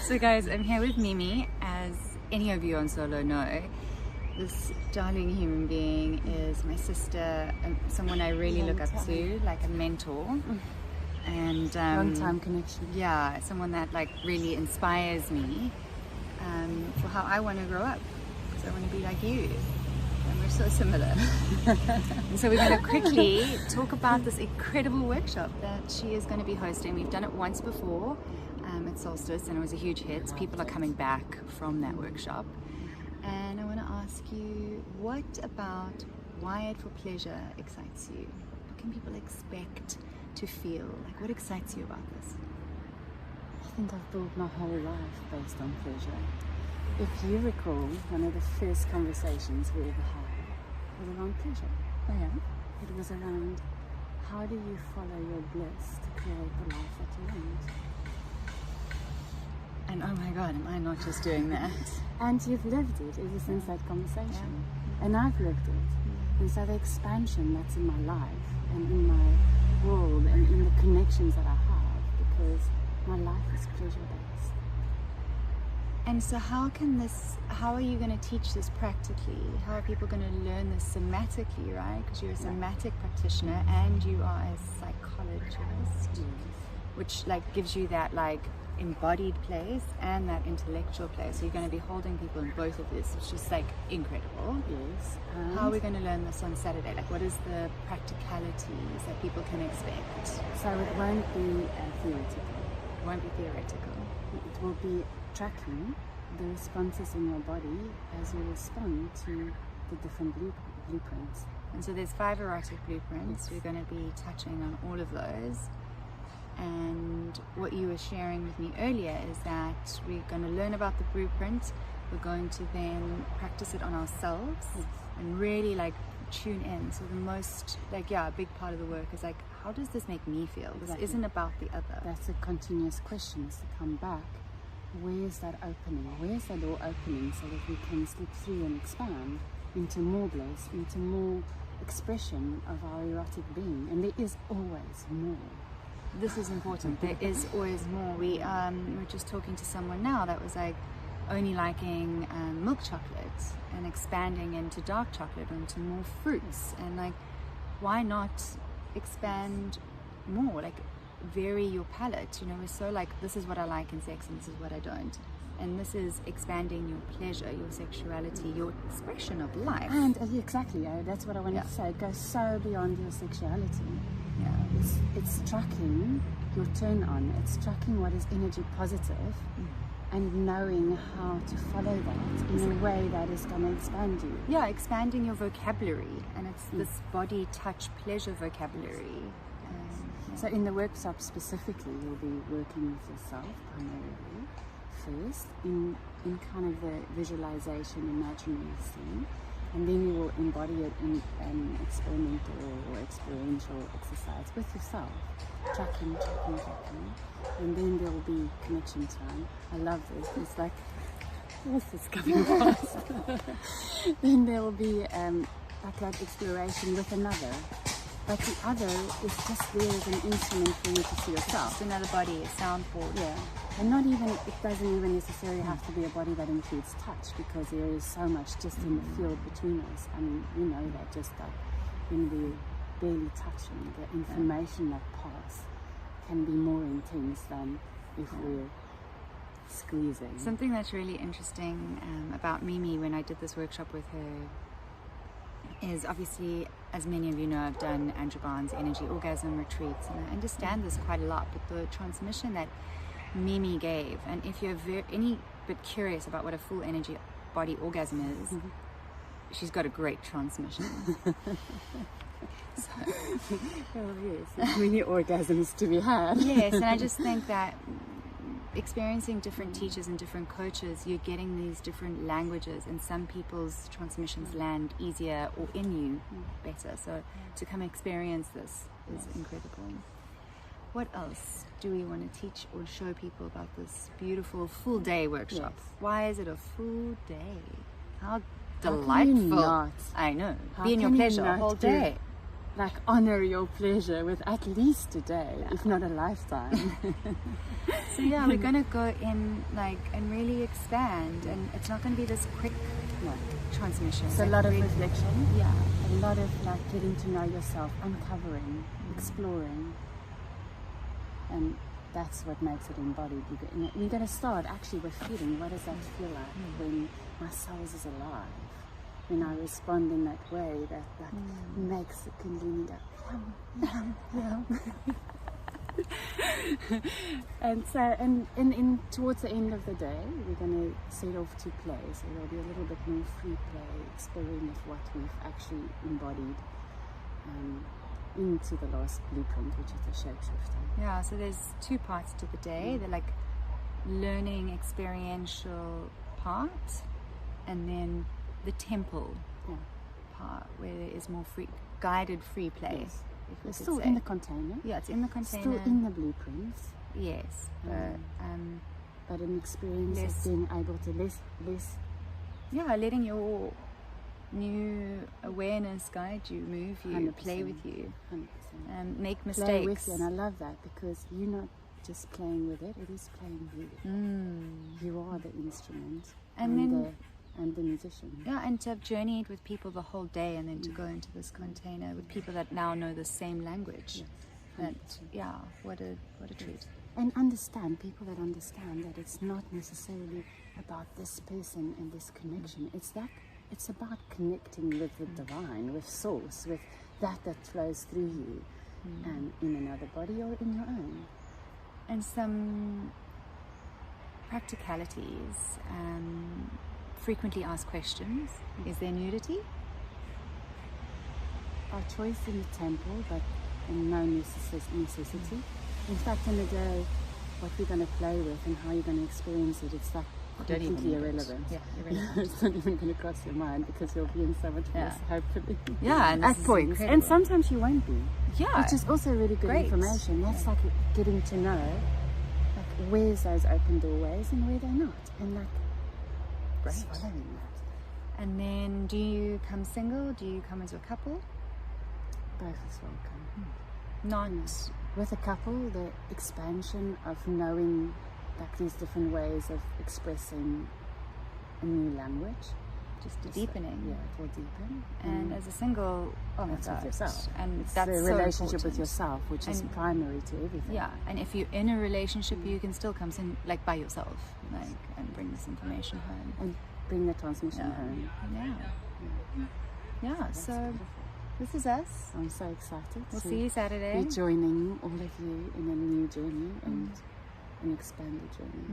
So guys, I'm here with Mimmie. As any of you on S.O.L.O know, this darling human being is my sister, someone I really look up to, like a mentor. And long time connection. Yeah, someone that like really inspires me for how I want to grow up, because I want to be like you, and we're so similar. And so we're going to quickly talk about this incredible workshop that she is going to be hosting. We've done it once before at Solstice, and it was a huge hit. People are coming back from that workshop, and I want to ask you, what about Wired for Pleasure excites you? What can people expect to feel? Like, what excites you about this? I think I've built my whole life based on pleasure. If you recall, one of the first conversations we ever had was around pleasure. Oh yeah? It was around, how do you follow your bliss to create the life that you want? And oh my God, am I not just doing that? And you've lived it ever since that conversation. Yeah. And I've lived it. And so the expansion that's in my life and in my world and in the connections that I have, because my life is pleasure-based. And so how are you going to teach this practically? How are people going to learn this somatically, right? Because you're a somatic practitioner and you are a psychologist, which like gives you that like embodied place and that intellectual place. So you're going to be holding people in both of this, which is like incredible. Yes. How are we going to learn this on Saturday? Like, what is the practicalities that people can expect? So it won't be theoretical. It won't be theoretical. It will be tracking the responses in your body as you respond to the different blueprints. And so there's 5 erotic blueprints. We're going to be touching on all of those. And what you were sharing with me earlier is that we're going to learn about the blueprint. We're going to then practice it on ourselves and really like tune in. So the most a big part of the work is like, how does this make me feel? This isn't about the other. That's the continuous questions to come back. Where's that opening? Where's the door opening so that we can slip through and expand into more bliss, into more expression of our erotic being? And there is always more. This is important. There is always more. We were just talking to someone now that was like only liking milk chocolate and expanding into dark chocolate or into more fruits, and like, why not expand more? Like, vary your palette. You know, we're so like, this is what I like in sex and this is what I don't, and this is expanding your pleasure, your sexuality, your expression of life. And exactly, that's what I wanted to say. It goes so beyond your sexuality. Yeah, it's tracking your turn on. It's tracking what is energy positive, and knowing how to follow that in a way that is going to expand you. Yeah, expanding your vocabulary, and it's this body, touch, pleasure vocabulary. So in the workshop specifically, you'll be working with yourself primarily first in kind of the visualization, imaginary scene. And then you will embody it in an experimental or experiential exercise with yourself, tracking. And then there will be connection time. I love this. It's like, what's this coming fast? Then there will be like that exploration with another. But the other is just there as an instrument for you to see yourself. Just another body, a sound board. Yeah. And not even, it doesn't even necessarily have to be a body that includes touch, because there is so much just in the field between us. I mean, you know that just like when we're barely touching, the information that passes can be more intense than if we're squeezing. Something that's really interesting about Mimmie when I did this workshop with her is, obviously, as many of you know, I've done Androban's energy orgasm retreats, and I understand this quite a lot, but the transmission that Mimmie gave, and if you're any bit curious about what a full energy body orgasm is, she's got a great transmission. So, well, yes, there's many orgasms to be had. Yes, and I just think that experiencing different teachers and different coaches, you're getting these different languages, and some people's transmissions land easier or in you better. So to come experience this is incredible. What else do we want to teach or show people about this beautiful full day workshop? Yes. Why is it a full day? How How delightful. can you not? I know. How Be in your can you pleasure a not whole do day. like honor your pleasure with at least a day, if not a lifetime. So yeah, we're gonna go in like and really expand, and it's not gonna be this quick transmission. It's a like lot of really, reflection. yeah, A lot of like getting to know yourself, uncovering, exploring, and that's what makes it embodied. You're going to start actually with feeling. What does that feel like when my soul is alive? When I respond in that way that makes the kundalini go yum, yum, yum. And so, and towards the end of the day, we're going to set off to play. So there'll be a little bit more free play, exploring with what we've actually embodied into the last blueprint, which is the shapeshifter. yeah. So there's 2 parts to the day. They're like learning experiential part, and then the temple part where there is more free, guided free play. Yes. If we It's could still say. in the container. Yeah, it's in the container. Still in the blueprints. Yes, But an experience Less- of being able to less yeah, letting your new awareness guide you, move you, 100%. play with you, 100%. make mistakes. Play with you, and I love that because you're not just playing with it; it is playing with you. You are the instrument, And then- the musician. Yeah, and to have journeyed with people the whole day, and then to go into this container with people that now know the same language. That, yeah, what a treat. And understand people that understand that it's not necessarily about this person and this connection. It's about connecting with the divine, with source, with that flows through you, and in another body or in your own. And some practicalities. Frequently asked questions. Is there nudity? Our choice in the temple, but no necessity. In fact, in the day, what we're going to play with and how you're going to experience it, it's like Don't even completely need it. irrelevant. Yeah, irrelevant. It's not even going to cross your mind because you'll be in so much bliss, hopefully. Yeah, and this at is points. incredible. And sometimes you won't be. Yeah. Which is also really good Great. information. That's like getting to know like where's those open doorways and where they're not. And like Great. following that. And then, do you come single? Do you come as a couple? Both is welcome. Not. With a couple, the expansion of knowing like these different ways of expressing a new language. Just a deepening. Yeah, it will deepen. And as a single, oh my that's with gosh. yourself. And It's that's the so relationship important. with yourself, which is And- primary to everything. Yeah, and if you're in a relationship, you can still come in like by yourself, like, and bring this information home. And bring the transmission home. Yeah. So beautiful. this is us. I'm so excited We'll to see you Saturday. be joining all of you in a new journey and an expanded journey.